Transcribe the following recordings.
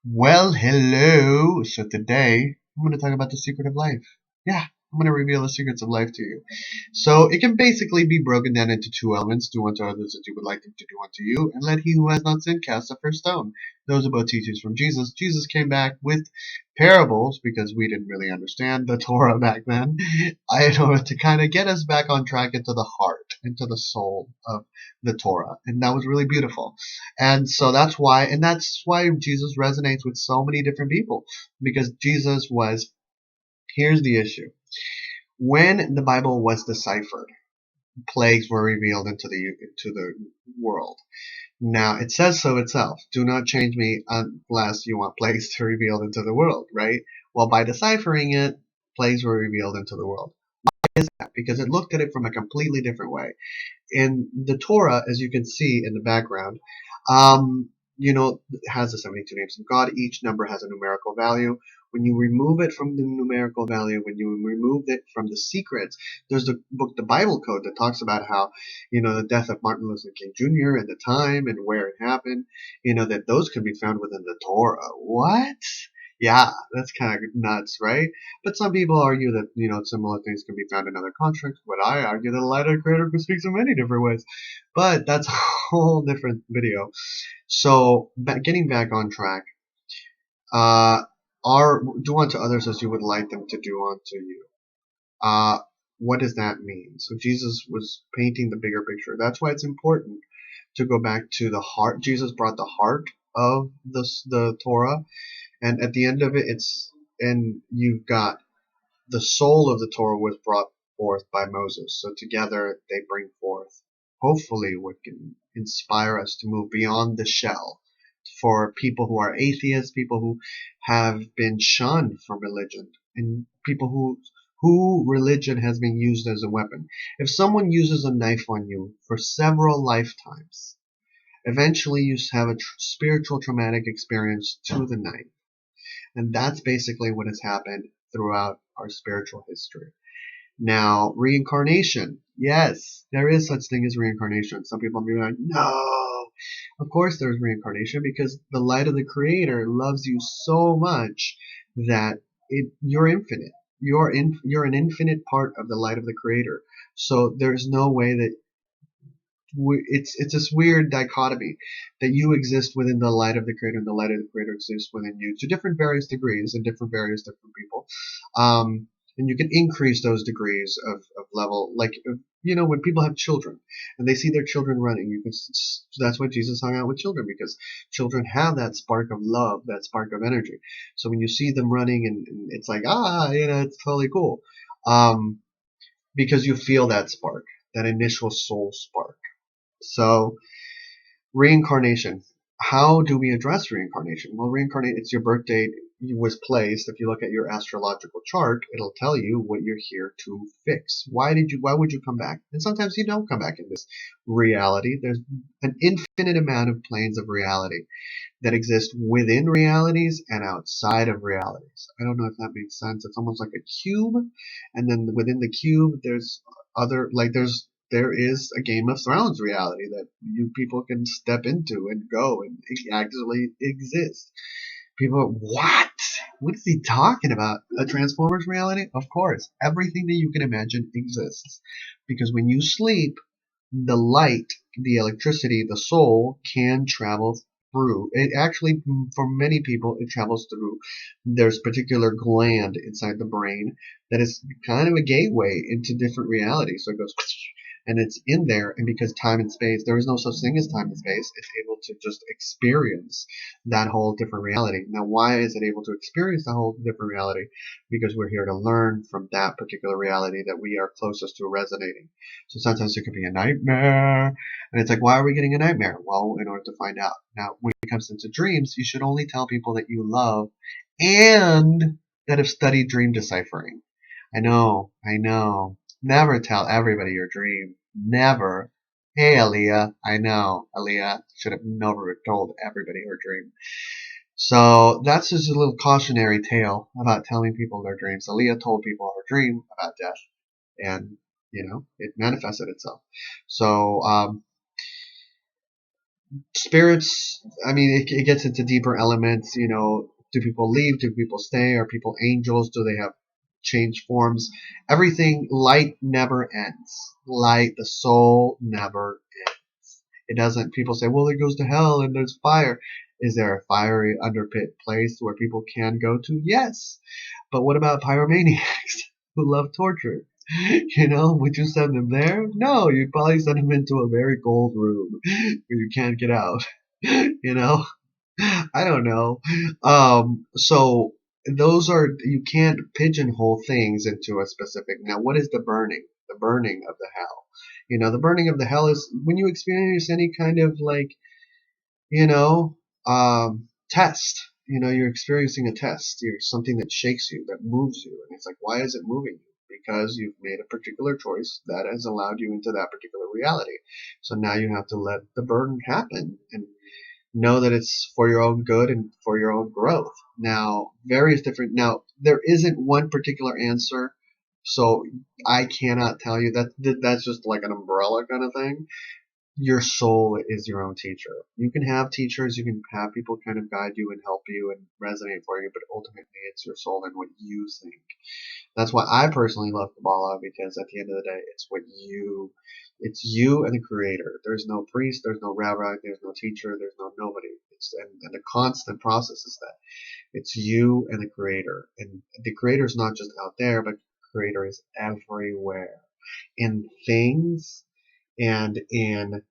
Well, hello. So today I'm going to talk about the secret of life. Yeah, I'm going to reveal the secrets of life to you. So it can basically be broken down into two elements: do unto others as you would like them to do unto you, and let he who has not sinned cast the first stone. Those are both teachings from Jesus. Jesus came back with parables because we didn't really understand the Torah back then. I know to kind of get us back on track into the heart, into the soul of the Torah, and that was really beautiful. And that's why Jesus resonates with so many different people, because Jesus was. Here's the issue: when the Bible was deciphered, plagues were revealed into the world. Now it says so itself. Do not change me unless you want plagues to revealed into the world, right? Well, by deciphering it, plagues were revealed into the world. Because it looked at it from a completely different way. In the Torah, as you can see in the background, um, it has the 72 names of God. Each number has a numerical value. When you remove it from the numerical value, when you remove it from the secrets, there's the book, the Bible Code, that talks about how, the death of Martin Luther King Jr. and the time and where it happened, that those can be found within the Torah. What? Yeah, that's kind of nuts, right? But some people argue that, similar things can be found in other contracts, but I argue that the light of the creator speaks in many different ways. But that's a whole different video. So, getting back on track, uh, do unto others as you would like them to do unto you. Uh, what does that mean? So Jesus was painting the bigger picture. That's why it's important to go back to the heart. Jesus brought the heart of the Torah, and at the end of it, and you've got the soul of the Torah was brought forth by Moses. So together they bring forth, hopefully, what can inspire us to move beyond the shell for people who are atheists, people who have been shunned from religion, and people who religion has been used as a weapon. If someone uses a knife on you for several lifetimes, eventually you have a spiritual traumatic experience to the knife. And that's basically what has happened throughout our spiritual history. Now, reincarnation. Yes, there is such thing as reincarnation. Some people will be like, no. Of course there's reincarnation, because the light of the Creator loves you so much that you're infinite. You're an infinite part of the light of the Creator. So there's no way that it's this weird dichotomy that you exist within the light of the Creator and the light of the Creator exists within you to different various degrees and different people. And you can increase those degrees of level, like, when people have children and they see their children running, that's why Jesus hung out with children, because children have that spark of love, that spark of energy. So when you see them running, and it's like, it's totally cool, because you feel that spark, that initial soul spark. So, reincarnation. How do we address reincarnation? Well, it's your birth date was placed. If you look at your astrological chart, it'll tell you what you're here to fix. Why would you come back? And sometimes you don't come back in this reality. There's an infinite amount of planes of reality that exist within realities and outside of realities. I don't know if that makes sense. It's almost like a cube, and then within the cube, there's there is a Game of Thrones reality that you people can step into and go and actually exist. People are, what? What is he talking about? A Transformers reality? Of course. Everything that you can imagine exists. Because when you sleep, the light, the electricity, the soul can travel through. It actually, for many people, it travels through. There's a particular gland inside the brain that is kind of a gateway into different realities. So it goes, and it's in there. And because time and space, there is no such thing as time and space, it's able to just experience that whole different reality. Now, why is it able to experience the whole different reality? Because we're here to learn from that particular reality that we are closest to resonating. So sometimes it could be a nightmare. And it's like, why are we getting a nightmare? Well, in order to find out. Now, when it comes into dreams, you should only tell people that you love and that have studied dream deciphering. I know. Never tell everybody your dream. Never. Hey, Aaliyah. I know. Aaliyah should have never told everybody her dream. So that's just a little cautionary tale about telling people their dreams. Aaliyah told people her dream about death, and it manifested itself. So spirits, I mean, it gets into deeper elements. Do people leave? Do people stay? Are people angels? Do they have changed forms? Everything, light never ends. Light, the soul never ends. It doesn't, people say, well, it goes to hell and there's fire. Is there a fiery underpit place where people can go to? Yes. But what about pyromaniacs who love torture? Would you send them there? No, you'd probably send them into a very cold room where you can't get out. you know? I don't know. So those are, you can't pigeonhole things into a specific. Now, what is the burning? The burning of the hell. The burning of the hell is when you experience any kind of like, you know, test. You're experiencing a test. You're something that shakes you, that moves you, and it's like, why is it moving you? Because you've made a particular choice that has allowed you into that particular reality. So now you have to let the burden happen and know that it's for your own good and for your own growth. Now, now there isn't one particular answer, so I cannot tell you that's just like an umbrella kind of thing. Your soul is your own teacher. You can have teachers, you can have people kind of guide you and help you and resonate for you, but ultimately it's your soul and what you think. That's why I personally love Kabbalah, because at the end of the day, it's you and the Creator. There's no priest, there's no rabbi, there's no teacher, there's no nobody. And the constant process is that it's you and the Creator, and the Creator is not just out there, but the Creator is everywhere in things and in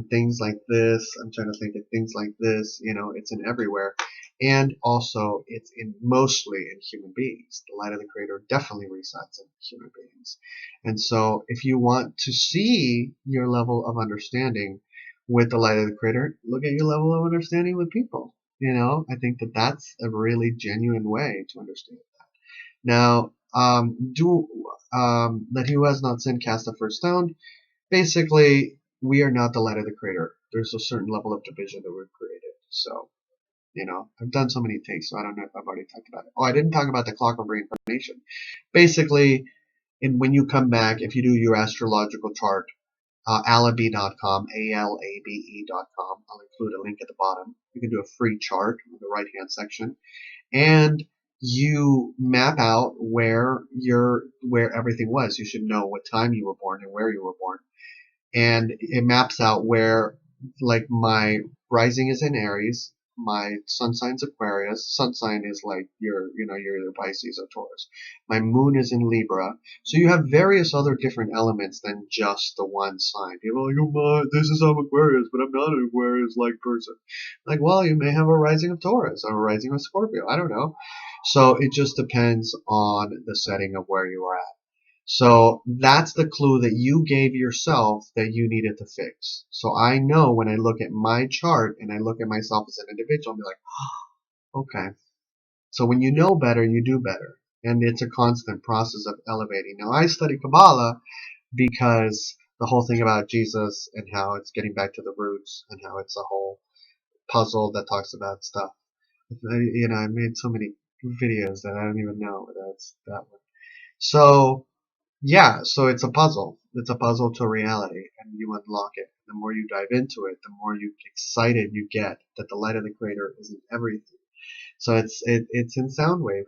things like this. I'm trying to think of things like this. It's in everywhere. And also, it's in mostly in human beings. The light of the Creator definitely resides in human beings. And so, if you want to see your level of understanding with the light of the Creator, look at your level of understanding with people. I think that that's a really genuine way to understand that. Now, that he who has not sinned cast the first stone. Basically, we are not the light of the Creator. There's a certain level of division that we've created. So, I've done so many takes, so I don't know if I've already talked about it. Oh, I didn't talk about the clock of reincarnation. Basically, when you come back, if you do your astrological chart, alabe.com, ALABE.com, I'll include a link at the bottom. You can do a free chart in the right-hand section, and you map out where everything was. You should know what time you were born and where you were born, and it maps out where, like, my rising is in Aries, my sun sign's Aquarius. Sun sign is like you're either Pisces or Taurus. My moon is in Libra. So you have various other different elements than just the one sign. People are like, oh my, this is I'm Aquarius, but I'm not an Aquarius-like person. Like, well, you may have a rising of Taurus or a rising of Scorpio. I don't know. So it just depends on the setting of where you are at. So that's the clue that you gave yourself that you needed to fix. So I know when I look at my chart and I look at myself as an individual, I'll be like, oh, okay. So when you know better, you do better. And it's a constant process of elevating. Now, I study Kabbalah because the whole thing about Jesus and how it's getting back to the roots and how it's a whole puzzle that talks about stuff. I made so many videos that I don't even know that's that one. So, yeah, so it's a puzzle. It's a puzzle to reality, and you unlock it. The more you dive into it, the more excited you get that the light of the Creator is in everything. So it's in Soundwave,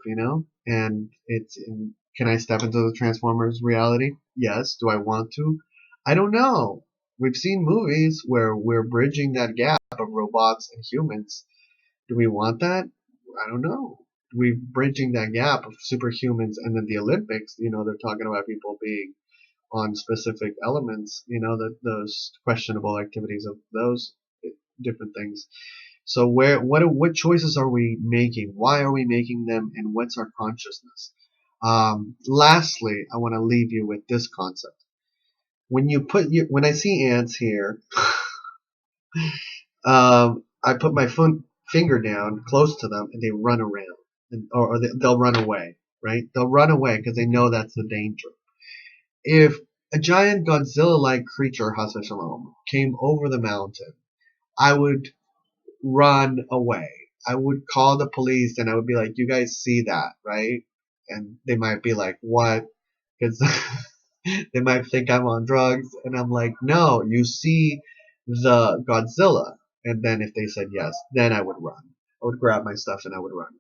and it's in. Can I step into the Transformers reality? Yes. Do I want to? I don't know. We've seen movies where we're bridging that gap of robots and humans. Do we want that? I don't know. We're bridging that gap of superhumans, and then the Olympics. They're talking about people being on specific elements. Those questionable activities of those different things. So what choices are we making? Why are we making them? And what's our consciousness? Lastly, I want to leave you with this concept. When I see ants here, I put my finger down close to them and they run around, or they'll run away, right? They'll run away because they know that's the danger. If a giant Godzilla-like creature, Hasa Shalom, came over the mountain, I would run away. I would call the police and I would be like, you guys see that, right? And they might be like, what? Because they might think I'm on drugs. And I'm like, no, you see the Godzilla. And then if they said yes, then I would run. I would grab my stuff and I would run.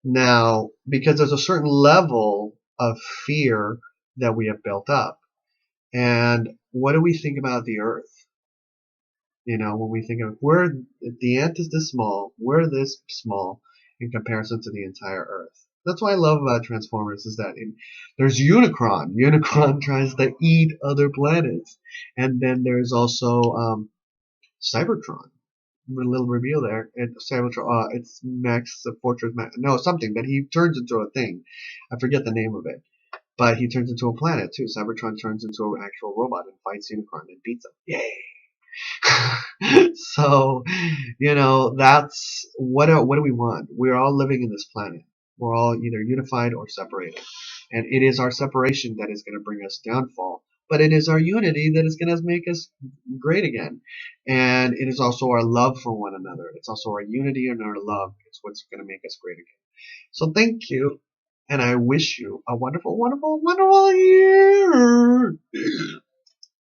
Now, because there's a certain level of fear that we have built up. And what do we think about the earth? You know, when we think of if the ant is this small, we're this small in comparison to the entire earth. That's what I love about Transformers is that there's Unicron. Unicron tries to eat other planets. And then there's also Cybertron. A little reveal there. Cybertron, it's Max, the Fortress Max, no, something, but he turns into a thing. I forget the name of it. But he turns into a planet too. Cybertron turns into an actual robot and fights Unicron and beats him. Yay! So, you know, that's what do we want? We're all living in this planet. We're all either unified or separated. And it is our separation that is going to bring us downfall. But it is our unity that is going to make us great again. And it is also our love for one another. It's also our unity and our love. It's what's going to make us great again. So thank you. And I wish you a wonderful, wonderful, wonderful year.